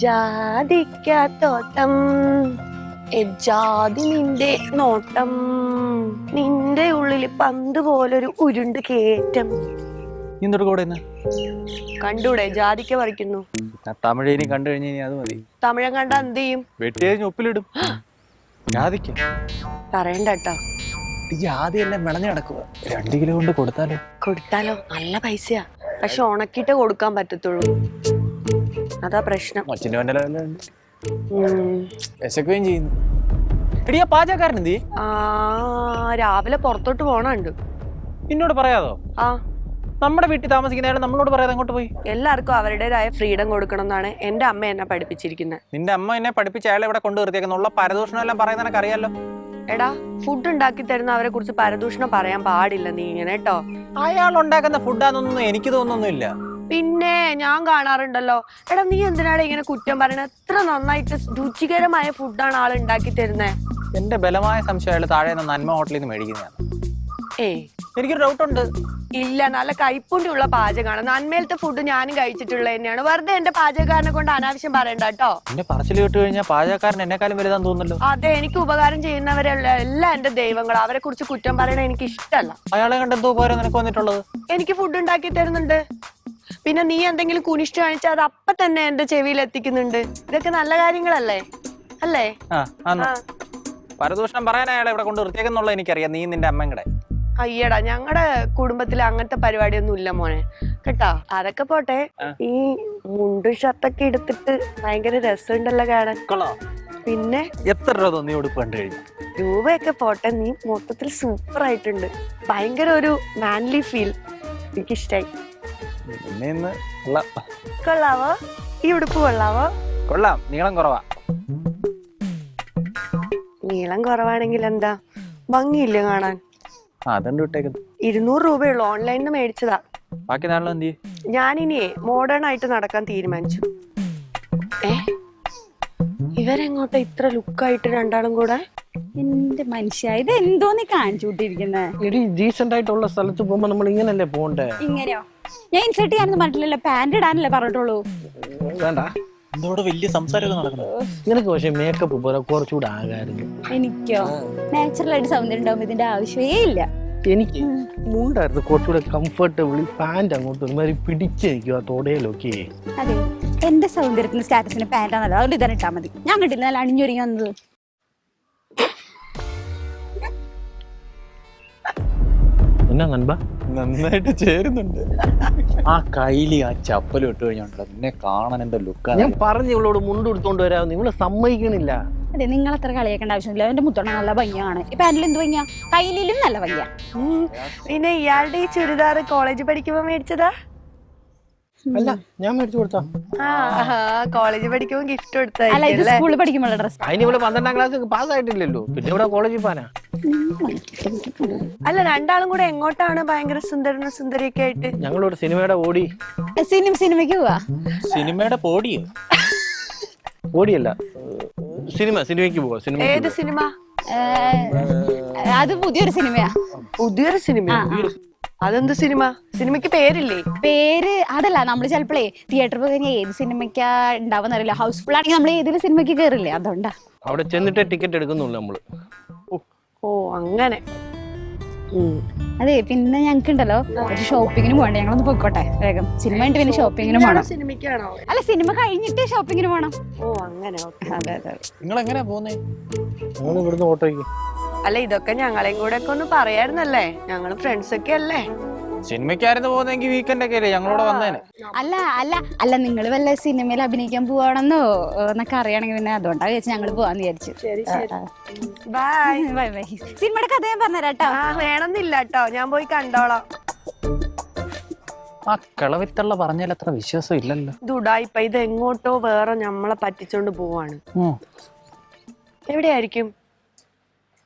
ജാതിക്കാത്തോട്ടം ജാതി നിന്റെ നോട്ടം, നിന്റെ ഉള്ളില് പന്ത് പോലൊരു ഉരുണ്ട് കേറ്റം. കണ്ടൂടെ? ജാതിക്ക പറിക്കുന്നു. തമിഴ് ഇനി കണ്ടു കഴിഞ്ഞാൽ അത് മതി. തമിഴൻ കണ്ട എന്ത് ചെയ്യും? വെട്ടിയതിന് ഉപ്പിലിടും. ജാതിക്ക പറയണ്ട കേട്ടോ. ജാതിയെല്ലാം വിളഞ്ഞു കിടക്കുക. 2 കിലോ കൊണ്ട് കൊടുത്താലോ? നല്ല പൈസയാ. പക്ഷെ ഉണക്കിട്ടേ കൊടുക്കാൻ പറ്റത്തുള്ളൂ. അതാ പ്രശ്നം. വിശക്കുകയും ചെയ്യുന്നു. പാചകക്കാരൻ എന്ത്? രാവിലെ പുറത്തോട്ട് പോണുണ്ട്. എന്നോട് പറയാതോ? ആ, നമ്മുടെ വീട്ടിൽ താമസിക്കുന്ന അയാൾ നമ്മളോട് പറയാതെ അങ്ങോട്ട് പോയി. എല്ലാവർക്കും അവരുടേതായ ഫ്രീഡം കൊടുക്കണം എന്നാണ് എന്റെ അമ്മ എന്നെ പഠിപ്പിച്ചിരിക്കുന്നത്. നിന്റെ അമ്മ എന്നെ പഠിപ്പിച്ച അയാളെ ഇവിടെ കൊണ്ടു നിർത്തിയേക്കുന്നുള്ള പരദൂഷണം എല്ലാം പറയുന്ന നിനക്ക് അറിയാലോ. എടാ, ഫുഡ് ഉണ്ടാക്കി തരുന്ന അവരെ കുറിച്ച് പരദൂഷണം പറയാൻ പാടില്ല നീ ഇങ്ങനെ കേട്ടോ. അയാൾ ഉണ്ടാക്കുന്ന ഫുഡാന്നൊന്നും എനിക്ക് തോന്നുന്നില്ല. പിന്നെ ഞാൻ കാണാറുണ്ടല്ലോ. എടാ, നീ എന്തിനാണ് ഇങ്ങനെ കുറ്റം പറയണത്? എത്ര നന്നായിട്ട് രുചികരമായ ഫുഡാണ് ആൾ ഉണ്ടാക്കി തരുന്നത്. എന്റെ ബലമായ സംശയം അയാൾ താഴെ നന്മ ഹോട്ടലിൽ നിന്ന് മേടിക്കുന്നതാണ്. എനിക്കൊരു ഡൗട്ട് ഉണ്ട്. ഇല്ല, നല്ല കൈപ്പുണ്യുള്ള പാചകമാണ്. നന്മയിലത്തെ ഫുഡ് ഞാനും കഴിച്ചിട്ടുള്ളത് തന്നെയാണ്. വെറുതെ എന്റെ പാചകക്കാരനെ കൊണ്ട് അനാവശ്യം പറയണ്ട കേട്ടോ. എന്റെ പറച്ചിൽ കേട്ട് കഴിഞ്ഞാൽ പാചകക്കാരൻ എന്നെക്കാളും വലുതാന്ന് തോന്നുന്നല്ലോ. അതെ, എനിക്ക് ഉപകാരം ചെയ്യുന്നവരെല്ലാം എന്റെ ദൈവങ്ങൾ. അവരെ കുറിച്ച് കുറ്റം പറയണ എനിക്ക് ഇഷ്ടമല്ല. അയാളെ കണ്ട് എന്തോ ഉപകാരം നിനക്ക് വന്നിട്ടുള്ളത്? എനിക്ക് ഫുഡ് ഉണ്ടാക്കി തരുന്നുണ്ട്. പിന്നെ നീ എന്തെങ്കിലും കുനിഷ്ഠ കാണിച്ചാൽ അത് അപ്പൊ തന്നെ എന്റെ ചെവിയിൽ എത്തിക്കുന്നുണ്ട്. ഇതൊക്കെ നല്ല കാര്യങ്ങളല്ലേ? അല്ലേ? പരദൂഷണം പറയാൻ അയാളെ ഇവിടെ കൊണ്ട് നിർത്തിയേക്കുന്നുള്ള എനിക്കറിയാം. നീ നിന്റെ അമ്മയും കൂടെ. അയ്യടാ, ഞങ്ങളുടെ കുടുംബത്തിൽ അങ്ങനത്തെ പരിപാടിയൊന്നും ഇല്ല മോനെ കേട്ടാ. അതൊക്കെ പോട്ടെ, ഈ മുണ്ടും ഷർട്ടൊക്കെ എടുത്തിട്ട് ഭയങ്കര രസമുണ്ടല്ലോ കാണാൻ. പിന്നെ എത്ര രൂപ തോന്നി ഉടുപ്പ് കണ്ടു കഴിഞ്ഞു? രൂപയൊക്കെ പോട്ടെ, നീ മൊത്തത്തിൽ സൂപ്പർ ആയിട്ടുണ്ട്. ഭയങ്കര ഒരു മാൻലി ഫീൽ. എനിക്കിഷ്ടായി. കൊള്ളാവോ? ഈ ഉടുപ്പ് കൊള്ളാവോ? കൊള്ളാം. നീളം കുറവാ. നീളം കുറവാണെങ്കിൽ എന്താ, ഭംഗിയില്ല കാണാൻ. 200 രൂപയുള്ളൂ. ഓൺലൈനിൽ മേടിച്ചതാ. ബാക്കി നാളെ എന്ത്? ഞാനിനിയെ മോഡേൺ ആയിട്ട് നടക്കാൻ തീരുമാനിച്ചു. ഇവരെങ്ങോട്ടാ ഇത്ര ലുക്കായിട്ട് രണ്ടാളും കൂടെ? എന്റെ മനുഷ്യ, ഇത് എന്തോ നീ കാണിച്ചുകൊണ്ടിരിക്കുന്നത്? ഡീസന്റ് ആയിട്ടുള്ള സ്ഥലത്ത് പോകുമ്പോ നമ്മൾ ഇങ്ങനല്ലേ പോണ്ടേ? ഇങ്ങനെയോ? ഞാൻ ഇൻസെർട്ട് ചെയ്യാനൊന്നും പറഞ്ഞില്ലല്ലോ. പാന്റ് ഇടാനല്ലേ പറഞ്ഞിട്ടുള്ളൂ. വേണ്ട, എന്തോടെ വലിയ സംസാരമൊക്കെ നടക്കുന്നത്. നിനക്ക് പക്ഷെ മേക്കപ്പ് പോലെ കുറച്ചുകൂടെ ആകായിരുന്നു. എനിക്കോ? നാച്ചുറൽ ആയിട്ട് സൗന്ദര്യം ഉണ്ടാവുമ്പോ ഇതിന്റെ ആവശ്യമേ ഇല്ല. എനിക്ക് മുണ്ടായിരുന്നു കുറച്ചുകൂടെ കംഫർട്ടബിൾ. പാന്റ് അങ്ങോട്ട് ഒരുമാതിരി പിടിച്ചിരിക്കും ആ തോടയിലൊക്കെ. അതെ, എന്റെ സൗന്ദര്യത്തിന്റെ സ്റ്റാറ്റസിന് പാന്റാണല്ലോ, അതുകൊണ്ട് ഇതാണ് ഇട്ടാ മതി. ഞാൻ കണ്ടില്ല നല്ല അണിഞ്ഞൊരുങ്ങി വന്നത്. എന്നാ നൻപ നന്നായിട്ട് ചേരുന്നുണ്ട്. ആ കൈലി ആ ചപ്പലും ഇട്ട് കഴിഞ്ഞോണ്ടല്ലോ നിന്നെ കാണാൻ എന്റെ ലുക്കാ. ഞാൻ പറഞ്ഞു ഇവളോട് മുണ്ട് എടുത്തോണ്ട് വരാം, നിങ്ങള് സമ്മതിക്കണില്ല. അതെ, നിങ്ങൾ അത്ര കളിയാക്കേണ്ട ആവശ്യമില്ല. എന്റെ മുത്തോണ നല്ല ഭംഗിയാണ്. ഈ പാന്റിൽ എന്ത് ഭംഗിയാ, കയ്യിലും നല്ല ഭംഗിയാ. പിന്നെ ഇയാളുടെ ഈ ചുരിദാർ കോളേജിൽ പഠിക്കുമ്പോ മേടിച്ചതാ? അല്ല, ഞാൻ മേടിച്ചു കൊടുത്താ. കോളേജിൽ പഠിക്കുമ്പോ ഗിഫ്റ്റ് കൊടുത്താ? അല്ല, ഇത് സ്കൂളിൽ പഠിക്കുമ്പോൾ ഡ്രസ്. അതിന് ഇവിടെ 12ാം ക്ലാസ് പാസ് ആയിട്ടില്ലല്ലോ, പിന്നെ ഇവിടെ കോളേജിൽ പോകാനാ. അല്ല, രണ്ടാളും കൂടെ എങ്ങോട്ടാണ് ഭയങ്കര സുന്ദരനും സുന്ദരിയൊക്കെ ആയിട്ട്? ഞങ്ങളൊരു സിനിമയുടെ ഓടി. സിനിമയ്ക്ക് പോവാ? സിനിമയുടെ പോടിയോ? ഓടിയല്ല, സിനിമയ്ക്ക് പോവാ. ഏത് സിനിമ? അത് പുതിയൊരു സിനിമയാ. പുതിയൊരു സിനിമ? അതെന്ത് സിനിമ? സിനിമയ്ക്ക് പേരില്ലേ? പേര് അതല്ല, നമ്മള് ചിലപ്പോഴേ തിയേറ്ററിൽ പോയി കഴിഞ്ഞാൽ ഏത് സിനിമയ്ക്കാ ഉണ്ടാവുന്ന അറിയില്ല. ഹൗസ്ഫുൾ ആണെങ്കിൽ നമ്മൾ ഏതൊരു സിനിമയ്ക്ക് കയറില്ലേ, അതുകൊണ്ടാ. അവിടെ ചെന്നിട്ട് ടിക്കറ്റ് എടുക്കുന്നുള്ളൂ നമ്മള്. ഓ, അങ്ങനെ. അതെ, പിന്നെ ഞങ്ങൾക്ക് ഉണ്ടല്ലോ ഒരു ഷോപ്പിങ്ങിന് പോകണ്ടേ. ഞങ്ങളൊന്ന് പോയിക്കോട്ടെ വേഗം. സിനിമ കഴിഞ്ഞിട്ട് പിന്നെ ഷോപ്പിങ്ങിന് പോകണം. സിനിമയ്ക്കാണോ? അല്ല, സിനിമ കഴിഞ്ഞിട്ട് ഷോപ്പിങ്ങിന് പോകണം. ഓ, അങ്ങനെ. അതെ അതെ. നിങ്ങൾ എങ്ങനെയാ പോകുന്നേ? ഞങ്ങൾ ഇവിടുന്ന് ഓട്ടോയ്ക്ക്. അല്ല, ഇതൊക്കെ ഞങ്ങളെയും കൂടെ ഒക്കെ ഒന്ന് പറയായിരുന്നല്ലേ? ഞങ്ങള് ഫ്രണ്ട്സ് ഒക്കെ അല്ലേ? സിനിമയ്ക്കായിരുന്നു പോകുന്നെങ്കിൽ വീക്കെൻഡ് ഒക്കെ അല്ലേ ഞങ്ങളോട് വന്നേനെ. അല്ല അല്ല അല്ല, നിങ്ങൾ വല്ല സിനിമയിൽ അഭിനയിക്കാൻ പോവാണെന്നോ എന്നൊക്കെ അറിയണമെങ്കിൽ പിന്നെ അതുകൊണ്ടാ വിചാരിച്ചു ഞങ്ങൾ പോവാന്ന് വിചാരിച്ചു. Bye bye bye. സിനിമയുടെ കഥ ഞാൻ പറഞ്ഞുതരാട്ടോ. വേണമെന്നില്ല കേട്ടോ, ഞാൻ പോയി കണ്ടോളാം. ആ കിളവിത്തുള്ള പറഞ്ഞാൽ അത്ര വിശ്വാസം ഇല്ലല്ലോ. ദുഡായിപ്പ ഇത് എങ്ങോട്ടോ വേറെ നമ്മളെ പറ്റിച്ചോണ്ട് പോവാണ്. എവിടെയായിരിക്കും?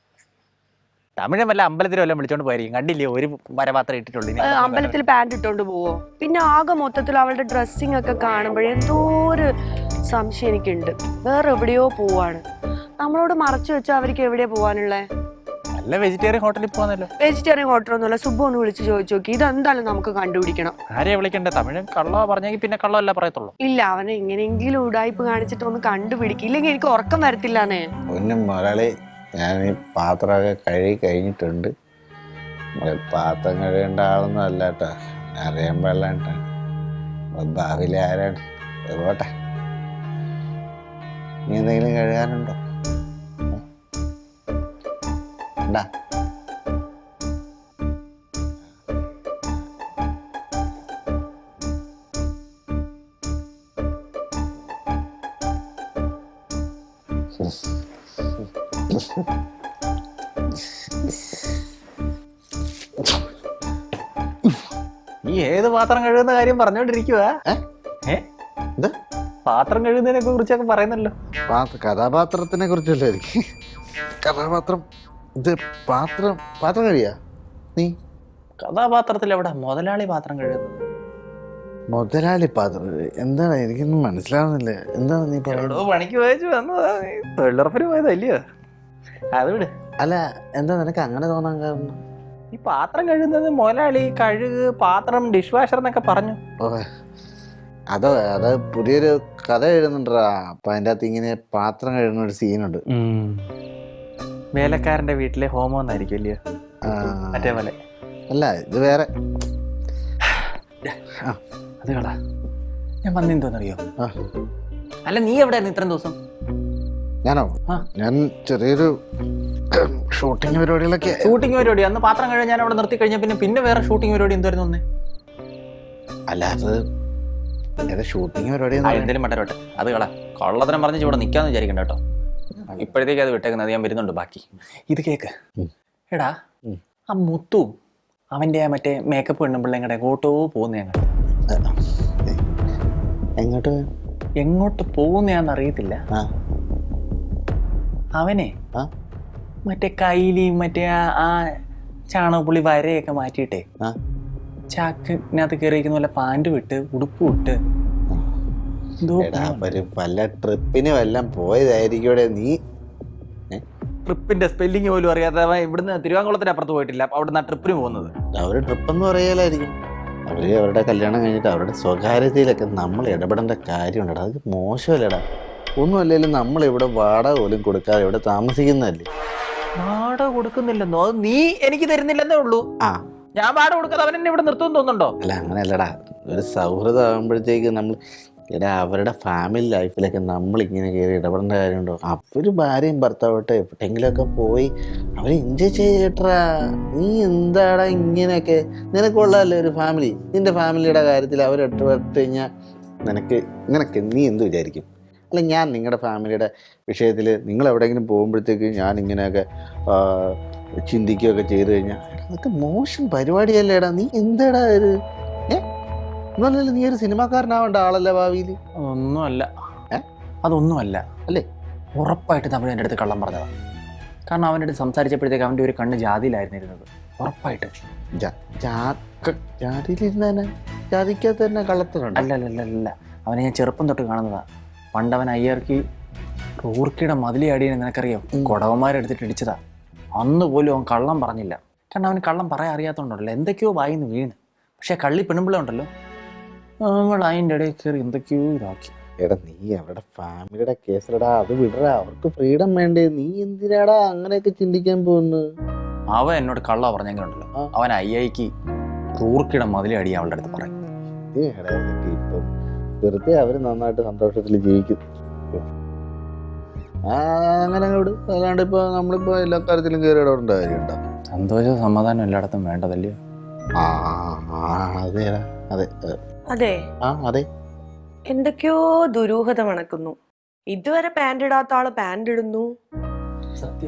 തമിഴ് വല്ല അമ്പലത്തിൽ വല്ലതും വിളിച്ചോണ്ട് പോയിരിക്കും. കണ്ടില്ലേ ഒരു മരപാത്രം ഇട്ടിട്ടുള്ളൂ. അമ്പലത്തിൽ പാന്റ് ഇട്ടോണ്ട് പോവോ? പിന്നെ ആകെ മൊത്തത്തിൽ അവളുടെ ഡ്രസ്സിങ് ഒക്കെ കാണുമ്പോഴേ എന്തോ ഒരു സംശയം എനിക്കുണ്ട്. വേറെ എവിടെയോ പോവാണ്. നമ്മളോട് മറച്ചു വെച്ചാൽ അവർക്ക് എവിടെയാ പോവാനുള്ളേ? നല്ല വെജിറ്റേറിയൻ ഹോട്ടലിൽ പോകാന്നല്ലോ. വെജിറ്റേറിയൻ ഹോട്ടലൊന്നുമല്ല, സുബു ഒന്ന് വിളിച്ച് ചോദിച്ചു നോക്കി. ഇതെന്തായാലും നമുക്ക് കണ്ടുപിടിക്കണം. ആരെയാ വിളിക്കണ്ടേ? തമിഴ് കള്ളോ പറഞ്ഞെങ്കിൽ പിന്നെ കള്ളമല്ല പറയത്തുള്ളൂ. ഇല്ല, അവനെ എങ്ങനെയെങ്കിലും ഉടായ്പ് കാണിച്ചിട്ട് ഒന്ന് കണ്ടുപിടിക്കും. ഇല്ലെങ്കിൽ എനിക്ക് ഉറക്കം വരത്തില്ലാന്നേ. ഒന്നും മുരളി, ഞാൻ ഈ പാത്രമൊക്കെ കഴുകി കഴിഞ്ഞിട്ടുണ്ട്. പാത്രം കഴുകേണ്ട ആളൊന്നും അല്ല കേട്ടോ, അറിയാൻ പാടില്ലാട്ടാ. ഭാവിയിലെ ആരാണ് പോട്ടെ. നീ എന്തെങ്കിലും കഴുകാനുണ്ടോ? ഉണ്ടാ. നീ ഏത് പാത്രം കഴുകുന്ന കാര്യം പറഞ്ഞോണ്ടിരിക്കുവാ? എന്താ പാത്രം കഴുകുന്നതിനെ കുറിച്ചൊക്കെ പറയുന്നല്ലോ. കഥാപാത്രത്തിനെ കുറിച്ചല്ലേ എനിക്ക്? കഥാപാത്രം ഇത് പാത്രം കഴിയാ നീ? കഥാപാത്രത്തിൽ എവിടെ മുതലാളി പാത്രം കഴുകുന്നത്? മുതലാളി പാത്രം എന്താണ്? എനിക്കൊന്നും മനസ്സിലാവുന്നില്ല. എന്താണ് നീ പറയുന്നത്? പണിക്ക് പോയച്ചു വന്നതാ, തൊഴിലുറപ്പിന് പോയതല്ലയോ? അത് വിട്. അല്ല, എന്താ നിനക്ക് അങ്ങനെ തോന്നാൻ കാരണം? ഈ പാത്രം കഴുകുന്നത് മുതലാളി കഴുകു പാത്രം ഡിഷ് വാഷർ എന്നൊക്കെ പറഞ്ഞു. ഓ, അത് പുതിയൊരു കഥ എഴുതുന്നുണ്ടാ. അപ്പൊ അതിൻ്റെ അകത്ത് ഇങ്ങനെ പാത്രം കഴുകുന്ന ഒരു സീനുണ്ട്. വേലക്കാരന്റെ വീട്ടിലെ ഹോമം എന്നായിരിക്കും അല്ലയോ? മറ്റേ പോലെ അല്ല, ഇത് വേറെ. അത് കളാ. ഞാൻ വന്നെന്തോന്നറിയോ? അല്ല, നീ എവിടെയായിരുന്നു ഇത്രയും ദിവസം? ഞാനോ? ഞാൻ ചെറിയൊരു ഷൂട്ടിംഗ് പരിപാടികളൊക്കെ. ഷൂട്ടിംഗ് പരിപാടി? അന്ന് പാത്രം കഴുകാൻ ഞാൻ അവിടെ നിർത്തി കഴിഞ്ഞ പിന്നെ വേറെ ഷൂട്ടിംഗ് പരിപാടി എന്തായിരുന്നു ഒന്നേ? അല്ല, അത് ഷൂട്ടിംഗ് പരിപാടി എന്തേലും മട്ടരോട്ടെ. അത് കളാ. കള്ളത്തരം പറഞ്ഞ് ഇവിടെ നിൽക്കാന്ന് വിചാരിക്കണ്ട കേട്ടോ. ഇപ്പോഴത്തേക്ക് അത് വിട്ടേക്കുന്നത്. ഞാൻ വരുന്നുണ്ട് ബാക്കി. ഇത് കേക്ക്. എടാ, ആ മുത്തു അവന്റെ മറ്റേ മേക്കപ്പ് പെണ്ണുമ്പിള്ളേങ്ങടെ എങ്ങോട്ടോ പോകുന്ന ഞങ്ങൾ. എങ്ങോട്ട് പോകുന്നയാന്ന് അറിയത്തില്ല. അവനെ മറ്റേ കയ്യിലും മറ്റേ ആ ചാണകപ്പുള്ളി വരയൊക്കെ മാറ്റിയിട്ടേ ചാക്കിനകത്ത് കയറിയിരിക്കുന്ന പോലെ പാൻറ് വിട്ട് ഉടുപ്പ് വിട്ട് വല്ല ട്രിപ്പിന് വല്ലം പോയതായിരിക്കും. നീ ട്രിപ്പിന്റെ സ്പെല്ലിങ് പോലും അറിയാത്തവൻ ഇവിടുന്ന് തിരുവാങ്കുളത്തിന് അപ്പുറത്ത് പോയിട്ടില്ല. അവിടുന്ന് ആ ട്രിപ്പിന് പോകുന്നത്. അവര് ട്രിപ്പെന്ന് പറയലായിരിക്കും. അവരുടെ കല്യാണം കഴിഞ്ഞിട്ട് അവരുടെ സ്വകാര്യതയിലൊക്കെ നമ്മൾ ഇടപെടേണ്ട കാര്യമുണ്ടടാ. അത് മോശമല്ലടാ. ഒന്നും അല്ലെങ്കിലും നമ്മളിവിടെ വാടക പോലും കൊടുക്കാതെ ഇവിടെ താമസിക്കുന്നതല്ലേ. വാടക കൊടുക്കുന്നില്ലെന്നോ? അത് നീ എനിക്ക് തരുന്നില്ലെന്നേ ഉള്ളൂ. ഞാൻ വാടക കൊടുക്കാതെ അവൻ എന്നെ ഇവിടെ നിർത്തുമെന്ന് തോന്നുന്നുണ്ടോ? അല്ല, അങ്ങനെയല്ലടാ. ഒരു സൗഹൃദം ആകുമ്പോഴത്തേക്ക് നമ്മൾ അവരുടെ ഫാമിലി ലൈഫിലൊക്കെ നമ്മൾ ഇങ്ങനെ കയറി ഇടപെടേണ്ട കാര്യമുണ്ടോ? അവര് ഭാര്യയും ഭർത്താവട്ടെ എവിടെയെങ്കിലുമൊക്കെ പോയി അവർ എൻജോയ് ചെയ്യട്ടാ. നീ എന്താടാ ഇങ്ങനെയൊക്കെ? നിനക്കുള്ളതല്ലേ ഒരു ഫാമിലി. നിന്റെ ഫാമിലിയുടെ കാര്യത്തിൽ അവർ ഇടപെട്ട് കഴിഞ്ഞാൽ നിനക്ക് നീ എന്ത് വിചാരിക്കും? അല്ല, ഞാൻ നിങ്ങളുടെ ഫാമിലിയുടെ വിഷയത്തിൽ നിങ്ങൾ എവിടെയെങ്കിലും പോകുമ്പോഴത്തേക്ക് ഞാൻ ഇങ്ങനെയൊക്കെ ചിന്തിക്കുകയൊക്കെ ചെയ്തു കഴിഞ്ഞാൽ അതൊക്കെ മോശം പരിപാടിയല്ലേടാ. നീ എന്താടാ ഒരു ഒന്നുമല്ലല്ലോ. നീ ഒരു സിനിമാക്കാരനാവേണ്ട ആളല്ലേ ഭാവിയിൽ? ഒന്നുമല്ല. അതൊന്നുമല്ല അല്ലേ? ഉറപ്പായിട്ട് തമിഴ് എൻ്റെ അടുത്ത് കള്ളം പറഞ്ഞതാ. കാരണം അവൻ്റെ അടുത്ത് സംസാരിച്ചപ്പോഴത്തേക്ക് അവൻ്റെ ഒരു കണ്ണ് ജാതിയിലായിരുന്നിരുന്നത്. ഉറപ്പായിട്ട് ജാതിയിലിരുന്ന ജാതിക്കകത്ത് തന്നെ കള്ളത്തനുണ്ട്. അല്ല, അവനെ ഞാൻ ചെറുപ്പം തൊട്ട് കാണുന്നതാ. പണ്ടവൻ അയ്യർക്ക് റൂർക്കിയുടെ മതിലിയാടിയെന്ന് നിനക്കറിയാം. കൊടവന്മാരെടുത്തിട്ട് ഇടിച്ചതാ. അന്ന് പോലും അവൻ കള്ളം പറഞ്ഞില്ല. കാരണം അവന് കള്ളം പറയാൻ അറിയാത്തതുകൊണ്ടല്ലോ. എന്തൊക്കെയോ വായിന്ന് വീണ്. പക്ഷെ കള്ളി പെണ്ണുമ്പിള്ള ഉണ്ടല്ലോ, നമ്മൾ അതിൻ്റെ ഇടയിൽ കയറി എന്തൊക്കെയോ ഇതാക്കി. എടാ, നീ അവരുടെ ഫാമിലിയുടെ കേസിലടാ. അത് വിടറാ. അവർക്ക് ഫ്രീഡം വേണ്ടേ? നീ എന്തിനാടാ അങ്ങനെയൊക്കെ ചിന്തിക്കാൻ പോകുന്നു? അവൻ എന്നോട് കള്ള പറഞ്ഞെങ്കിലുണ്ടല്ലോ, അവൻ അയ്യക്ക് റൂർക്കിയുടെ മതിലടിയാ അവളുടെ അടുത്ത് പറയും. ഇപ്പം വെറുതെ അവര് നന്നായിട്ട് സന്തോഷത്തിൽ ജീവിക്കും. അങ്ങനെ അങ്ങോട്ട്. അല്ലാണ്ട് ഇപ്പൊ നമ്മളിപ്പോ എല്ലാ കാര്യത്തിലും കയറി ഇടപെടേണ്ട കാര്യമുണ്ടോ? സന്തോഷം സമാധാനം എല്ലായിടത്തും വേണ്ടതല്ലയോ? അതെ അതെ അതെ അതെ. എന്തൊക്കെയോ ദുരൂഹത മണക്കുന്നു. ഇതുവരെ പാന്റ് ഇടാത്ത ആള് പാന്റ് ഇടുന്നു.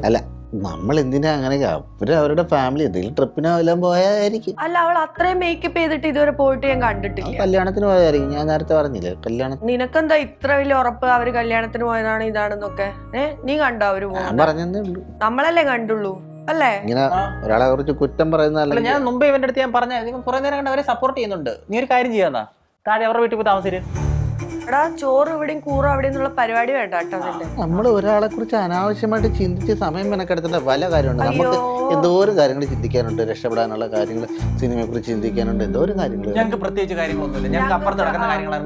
അല്ല, നമ്മൾ എന്തിനാ അങ്ങനെ? അവര് അവരുടെ ഫാമിലി എന്തെങ്കിലും ട്രിപ്പിനോ എല്ലാം പോയായിരിക്കും. അല്ല, അവൾ അത്രയും മേക്കപ്പ് ചെയ്തിട്ട് ഇതുവരെ പോയിട്ട് ഞാൻ കണ്ടിട്ടില്ല. കല്യാണത്തിന് പോയായിരിക്കും. ഞാൻ നേരത്തെ പറഞ്ഞില്ലേ കല്യാണം. നിനക്കെന്താ ഇത്ര വലിയ ഉറപ്പ് അവര് കല്യാണത്തിന് പോയതാണ് ഇതാണെന്നൊക്കെ? നീ കണ്ടോ അവര് പറഞ്ഞതേ ഉള്ളൂ. നമ്മളല്ലേ കണ്ടുള്ളൂ അല്ലേ? ഇങ്ങനെ ഒരാളെ കുറിച്ച് കുറ്റം പറയുന്നതല്ല. ഞാൻ മുമ്പേ ഇവന്റെ അടുത്ത് ഞാൻ പറഞ്ഞ കുറെ നേരം കണ്ട് അവരെ സപ്പോർട്ട് ചെയ്യുന്നുണ്ട്. നീ ഒരു കാര്യം ചെയ്യാന്നാ, താഴെ അവരുടെ വീട്ടിൽ പോയി താമസിര്. എടാ ചോറ് ഇവിടെയും കൂറും അവിടെ നിന്നുള്ള പരിപാടി വേണ്ട കേട്ടോ അതിന്റെ. നമ്മൾ ഒരാളെ കുറിച്ച് അനാവശ്യമായിട്ട് ചിന്തിച്ച് സമയം മെനക്കെടുത്തേണ്ട പല കാര്യമുണ്ട്. നമുക്ക് എന്തോരം കാര്യങ്ങൾ ചിന്തിക്കാനുണ്ട്, രക്ഷപ്പെടാനുള്ള കാര്യങ്ങൾ, സിനിമയെ കുറിച്ച് ചിന്തിക്കാനുണ്ട്, എന്തോരം കാര്യങ്ങൾ. ഞങ്ങൾക്ക് പ്രത്യേകിച്ച് കാര്യങ്ങളൊന്നുമില്ല, ഞങ്ങൾക്ക് അപ്പുറത്ത് നടക്കുന്ന കാര്യങ്ങളാണ്